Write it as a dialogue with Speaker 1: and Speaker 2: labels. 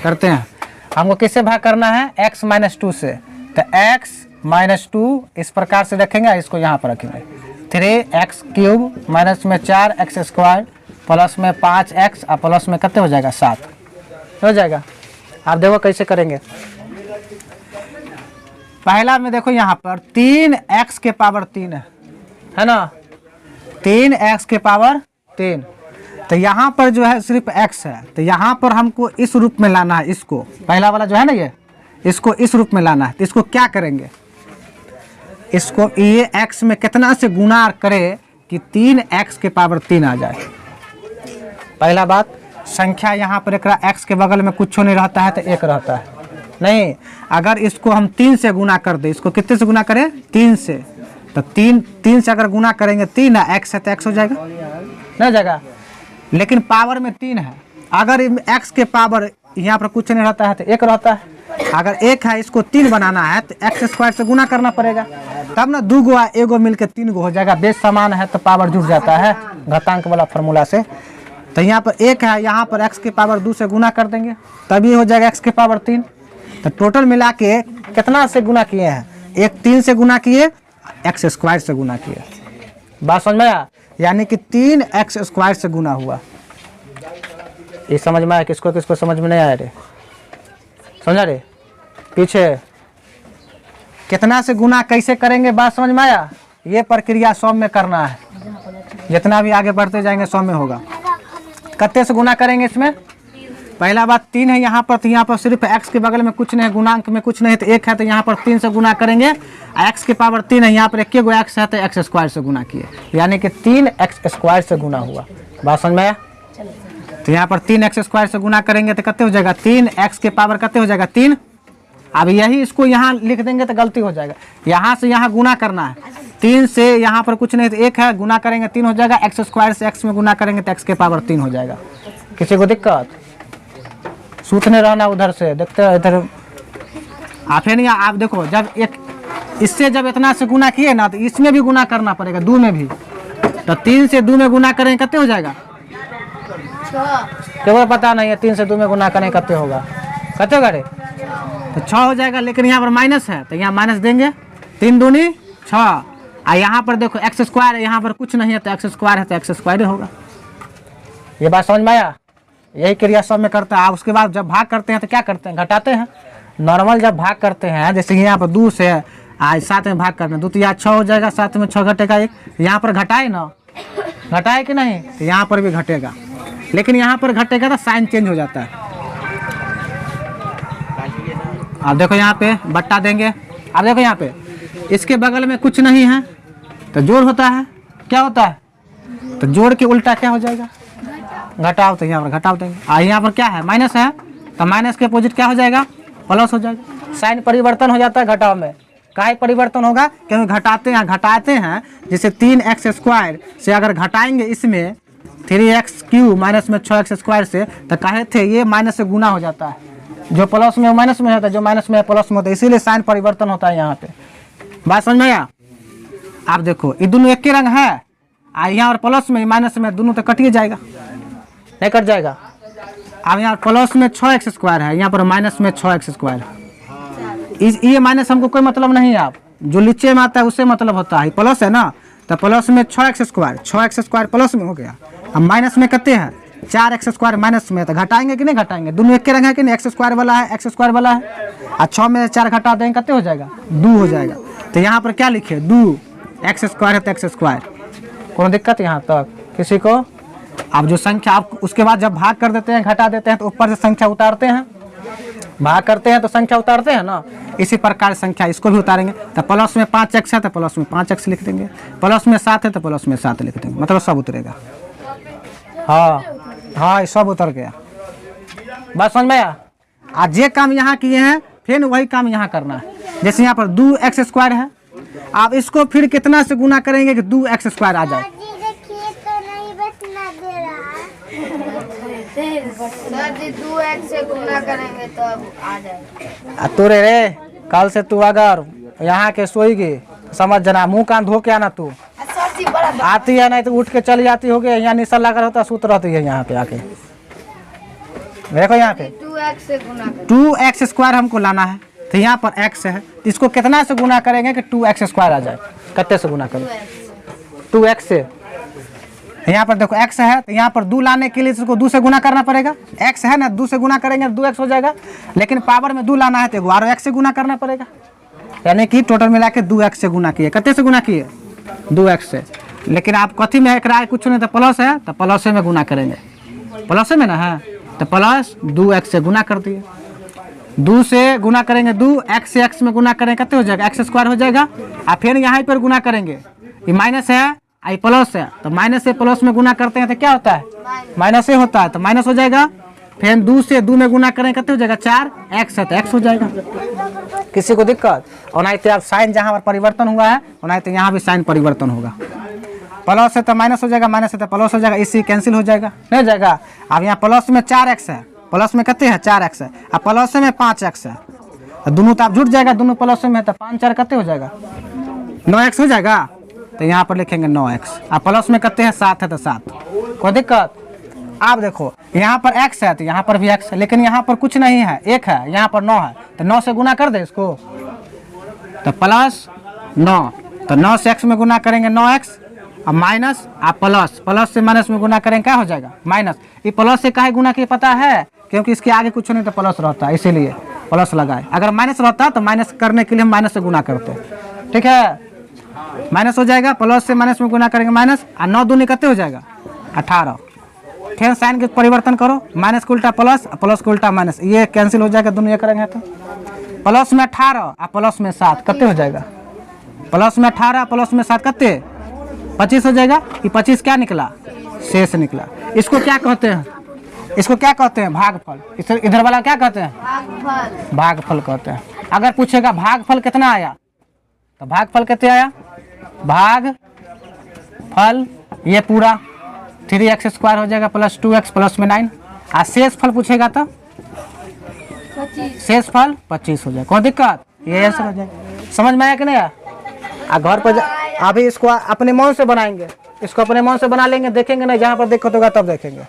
Speaker 1: करते हैं। हमको किससे भाग करना है? x - 2 से। तो x - 2 इस प्रकार से रखेंगे, इसको यहाँ पर रखेंगे 3x³ माइनस में 4x² प्लस में 5x और प्लस में कितने हो जाएगा 7 हो जाएगा। आप देखो कैसे करेंगे। पहला में देखो यहाँ पर 3x के पावर 3 है ना, 3x के पावर 3। तो यहाँ पर जो है सिर्फ x है, तो यहाँ पर हमको इस रूप में लाना है। इसको पहला वाला जो है ना ये, इसको इस रूप में लाना है। तो इसको क्या करेंगे, इसको ये x में कितना से गुना करे कि 3x के पावर 3 आ जाए। पहला बात, संख्या यहाँ पर एक x के बगल में कुछ नहीं रहता है तो 1 रहता है नहीं। अगर इसको हम 3 से गुना कर दे, इसको कितने से गुना करें? 3 से। तो 3 से अगर गुना करेंगे 3 है, x है तो x हो जाएगा नहीं हो जाएगा। लेकिन पावर में 3 है, अगर x के पावर यहाँ पर कुछ नहीं रहता है तो 1 रहता है। अगर 1 है, इसको 3 बनाना है तो x² से गुना करना पड़ेगा, तब ना 2 गो 1 गो मिलकर 3 गो हो जाएगा। बेस समान है तो पावर जुड़ जाता है घातांक वाला फार्मूला से। तो यहाँ पर 1 है, यहाँ पर x के पावर 2 से गुना कर देंगे तभी हो जाएगा x के पावर 3। तो टोटल मिला के कितना से गुना किए हैं? 1 3 से गुना किए, x² से गुना किए। बात समझ में आया? यानी कि 3x² से गुना हुआ। ये समझ में आया? किसको किसको समझ में नहीं आया रे? समझा रे? पीछे कितना से गुना कैसे करेंगे बात समझ में आया? ये प्रक्रिया 100 में करना है, जितना भी आगे बढ़ते जाएंगे 100 में होगा। कितने से गुना करेंगे इसमें? पहला बात 3 है यहाँ पर, तो यहाँ पर सिर्फ x के बगल में कुछ नहीं है, गुणांक में कुछ नहीं है तो 1 है, तो यहाँ पर 3 से गुना करेंगे। x के पावर 3 है, यहाँ पर 1 गो x है तो x² से गुना किए, यानी कि 3x² से गुना हुआ। बात समझ में आया? तो यहाँ पर 3x² से गुना करेंगे तो कितने हो जाएगा? 3x के पावर कितने हो जाएगा? 3। अब यही इसको यहाँ लिख देंगे तो गलती हो जाएगा। यहाँ से यहाँ गुना करना है, 3 से यहाँ पर कुछ नहीं तो 1 है, गुना करेंगे 3 हो जाएगा। x² से x में गुना करेंगे तो x के पावर 3 हो जाएगा। किसी को दिक्कत? सूतने रहना उधर से, देखते हैं इधर आप है नहीं। आप देखो, जब एक इससे जब इतना से गुना किए ना तो इसमें भी गुना करना पड़ेगा, 2 में भी। तो 3 से 2 में गुना करेंगे कितने हो जाएगा? 6। केवल पता नहीं है 3 से 2 में गुना करेंगे कितने होगा? कितने होगा रे? तो 6 हो जाएगा। लेकिन यहाँ पर माइनस है तो यहाँ माइनस देंगे, 3 दूनी 6। और यहाँ पर देखो x² है, यहाँ पर कुछ नहीं है तो x² है तो x² होगा। ये बात समझ में आया? यही क्रिया सब में करते हैं। उसके बाद जब भाग करते हैं तो क्या करते हैं? घटाते हैं। नॉर्मल जब भाग करते हैं, जैसे यहाँ पर 2 से आज 7 में भाग करते हैं, 2 तो यहाँ 6 हो जाएगा, 7 में 6 घटेगा 1। यहाँ पर घटाए ना, घटाए कि नहीं? तो यहाँ पर भी घटेगा, लेकिन यहाँ पर घटेगा तो साइन चेंज हो जाता है। अब देखो यहाँ पे बट्टा देंगे। अब देखो यहाँ पे इसके बगल में कुछ नहीं है तो जोड़ होता है। क्या होता है? तो जोड़ के उल्टा क्या हो जाएगा? घटाओ। तो यहाँ पर घटाओ देंगे। यहाँ पर क्या है? माइनस है, तो माइनस के अपोजिट क्या हो जाएगा? प्लस हो जाएगा। साइन परिवर्तन हो जाता है घटाव में। काहे परिवर्तन होगा? क्योंकि घटाते हैं जैसे 3x² से अगर घटाएंगे इसमें 3x³ माइनस में 6x² से, तो कहे थे ये माइनस से गुना हो जाता है। जो प्लस में माइनस में होता है, जो माइनस में प्लस में होता है, इसीलिए साइन परिवर्तन होता है यहाँ पे। बात समझ में आया? आप देखो ये दोनों एक ही रंग है, यहाँ और प्लस में माइनस में दोनों तो कट ही जाएगा, नहीं कट जाएगा। अब यहाँ प्लस में 6x² है, यहाँ पर माइनस में 6x²। ये माइनस हमको कोई मतलब नहीं है। आप जो नीचे में आता है उससे मतलब होता है। प्लस है ना, तो प्लस में 6x² प्लस में हो गया। अब माइनस में कितने हैं? 4x² माइनस में। तो घटाएंगे कि नहीं घटाएंगे? दोनों एक के रंग है कि नहीं? x² वाला है, x² वाला है। और 6 में 4 घटा देंगे कितने हो जाएगा? 2 हो जाएगा। तो यहाँ पर क्या लिखे? 2x² है तो x²। कोनो दिक्कत यहाँ तक किसी को? अब जो संख्या आप उसके बाद जब भाग कर देते हैं, घटा देते हैं, तो ऊपर से संख्या उतारते हैं। भाग करते हैं तो संख्या उतारते हैं ना, इसी प्रकार संख्या इसको भी उतारेंगे। तो प्लस में 5x है तो प्लस में 5x लिख देंगे, प्लस में 7 है तो प्लस में 7 लिख देंगे, मतलब सब उतरेगा। हाँ हाँ, सब उतर गया। बात समझ में आया? आज ये काम यहाँ किए हैं, फिर वही काम यहाँ करना है। जैसे यहाँ पर 2x² है, आप इसको फिर कितना से गुना करेंगे कि 2x² आ जाए?
Speaker 2: सर जी 2x से गुना करेंगे तो अब आ जाएगा।
Speaker 1: तोरे रे, कल से तू अगर यहाँ के सोएगी समझ जाना, मुंह कान धो के आना। तू आती है नहीं तो उठ के चली जाती होगी, यहाँ निशा लगा रहता, सूत रहती है यहाँ पे आके। देखो यहाँ पे
Speaker 2: 2x से गुना करेंगे।
Speaker 1: 2x स्क्वायर हमको लाना है, तो यहाँ पर x है, तो इसको कितना से गुना करेंगे कि 2x स्क्वायर आ जाए? कितने से गुना करेंगे? 2x से। यहाँ पर देखो x है, तो यहाँ पर 2 लाने के लिए इसको 2 से गुना करना पड़ेगा। x है ना, 2 से गुना करेंगे 2x हो जाएगा, लेकिन पावर में 2 लाना है तो और x से गुना करना पड़ेगा, यानी कि टोटल मिला के 2x से गुना किए। कितने से गुना किए? 2x से। लेकिन आप कथी में एक राय कुछ नहीं, तो प्लस है तो प्लस में गुना करेंगे, प्लस में ना है तो प्लस 2x से गुना कर दिए। 2 से गुना करेंगे 2, x से x में गुना करेंगे कितने हो जाएगा? x स्क्वायर हो जाएगा। और फिर यहाँ पर गुना करेंगे, ये माइनस है आई प्लस है, तो माइनस से प्लस में गुना करते हैं तो क्या होता है? माइनस से होता है, तो माइनस हो जाएगा। फिर 2 से 2 में गुना करेंगे कितने हो जाएगा? 4x है तो x हो जाएगा। किसी को दिक्कत? और नहीं तो आप साइन जहाँ पर परिवर्तन हुआ है और नहीं तो यहाँ भी साइन परिवर्तन होगा। प्लस है तो माइनस हो जाएगा, माइनस है तो प्लस हो जाएगा, इसी कैंसिल हो जाएगा, नहीं हो जाएगा। अब यहाँ प्लस में 4x है, प्लस में कितने है? 4x है, अब प्लस में 5x है, तो दोनों तो आप जुट जाएगा, दोनों प्लस में है तो 5 4 कितने हो जाएगा? 9x हो जाएगा। तो यहाँ पर लिखेंगे 9x। अब प्लस में कितने हैं? 7 है तो 7, कोई दिक्कत? आप देखो यहाँ पर x है तो यहाँ पर भी x है, लेकिन यहाँ पर कुछ नहीं है, 1 है, यहाँ पर 9 है, तो 9 से गुना कर दे इसको, तो प्लस 9, तो 9 से x में गुना करेंगे 9x, अब माइनस आप प्लस, प्लस से माइनस में गुना करेंगे क्या हो जाएगा? माइनस। ये प्लस से काहे गुना किए पता है? क्योंकि इसके आगे कुछ नहीं तो प्लस रहता है, इसीलिए प्लस लगाए। अगर माइनस रहता तो माइनस करने के लिए हम माइनस से गुना करते, ठीक है। माइनस हो जाएगा, प्लस से माइनस में गुना करेंगे माइनस, और 9 दूनी कितने हो जाएगा? 18। फिर साइन के परिवर्तन करो, माइनस को उल्टा प्लस, प्लस को उल्टा माइनस, ये कैंसिल हो जाएगा, दोनों ये करेंगे तो प्लस में 18 और प्लस में 7 कितने हो जाएगा? प्लस में 18 प्लस में 7 कितने? 25 हो जाएगा। ये 25 क्या निकला? शेष निकला। इसको क्या कहते हैं? इसको क्या कहते हैं? भागफल। इधर वाला क्या कहते हैं?
Speaker 2: भागफल।
Speaker 1: भागफल कहते हैं। अगर पूछेगा भागफल कितना आया, तो भागफल कितने आया? भागफल ये पूरा 3x स्क्वायर हो जाएगा प्लस 2x प्लस में 9, और शेष फल पूछेगा तो
Speaker 2: 25।
Speaker 1: शेष फल 25 हो जाएगा। कोई दिक्कत? ये आंसर हो जाएगा। समझ में आया कि नहीं आया? घर पर अभी इसको अपने मन से बनाएंगे, इसको अपने मन से बना लेंगे, देखेंगे नहीं, जहाँ पर दिक्कत होगा तब देखेंगे।